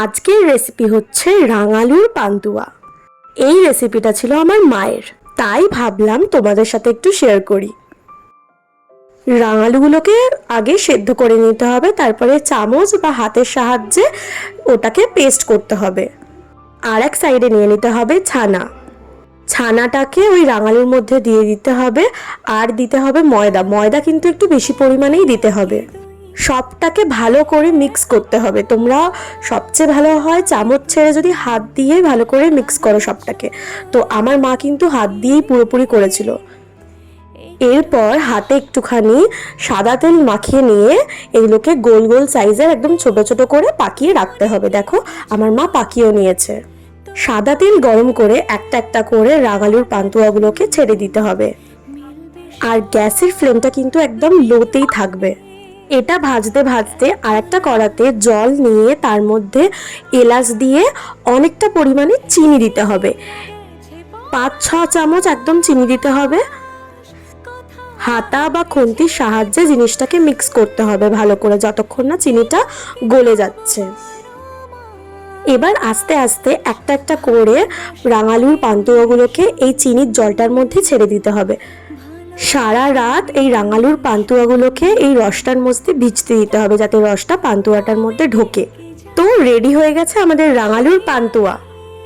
আজকের রেসিপি হচ্ছে রাঙালুর পান্তুয়া। এই রেসিপিটা ছিল আমার মায়ের, তাই ভাবলাম তোমাদের সাথে একটু শেয়ার করি। রাঙালুগুলোকে আগে সেদ্ধ করে নিতে হবে, তারপরে চামচ বা হাতের সাহায্যে ওটাকে পেস্ট করতে হবে। আর এক সাইডে নিয়ে নিতে হবে ছানাটাকে ওই রাঙালুর মধ্যে দিয়ে দিতে হবে। আর দিতে হবে ময়দা কিন্তু একটু বেশি পরিমাণেই দিতে হবে। সবটাকে ভালো করে মিক্স করতে হবে। তোমরা সবচেয়ে ভালো হয় চামচ ছেড়ে যদি হাত দিয়ে ভালো করে মিক্স করো সবটাকে। তো আমার মা কিন্তু হাত দিয়েই পুরোপুরি করেছিল। এরপর হাতে একটুখানি সাদা তেল মাখিয়ে নিয়ে এগুলোকে গোল গোল সাইজের একদম ছোট ছোট করে পাকিয়ে রাখতে হবে। দেখো আমার মা পাকিয়েও নিয়েছে। সাদা তেল গরম করে একটা একটা করে রাঙালুর পান্তুয়াগুলোকে ছেড়ে দিতে হবে। আর গ্যাসের ফ্লেমটা কিন্তু একদম লোতেই থাকবে। এটা ভাজতে ভাজতে আর একটা কড়াতে জল নিয়ে তার মধ্যে এলাচ দিয়ে অনেকটা পরিমাণে চিনি দিতে হবে। 5-6 চামচ একদম চিনি দিতে হবে। হাতা বা খুন্তির সাহায্যে জিনিসটাকে মিক্স করতে হবে ভালো করে, যতক্ষণ না চিনিটা গলে যাচ্ছে। এবার আস্তে আস্তে একটা একটা করে রাঙালুর পান্তুয়াগুলোকে এই চিনির জলটার মধ্যে ছেড়ে দিতে হবে। সারা রাত এই রাঙালুর পান্তুয়াগুলোকে এই রসটার মধ্যে ভিজতে দিতে হবে, যাতে রসটা পান্তুয়াটার মধ্যে ঢোকে। তো রেডি হয়ে গেছে আমাদের রাঙালুর পান্তুয়া।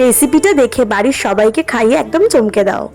রেসিপিটা দেখে বাড়ির সবাইকে খাইয়ে একদম চমকে দাও।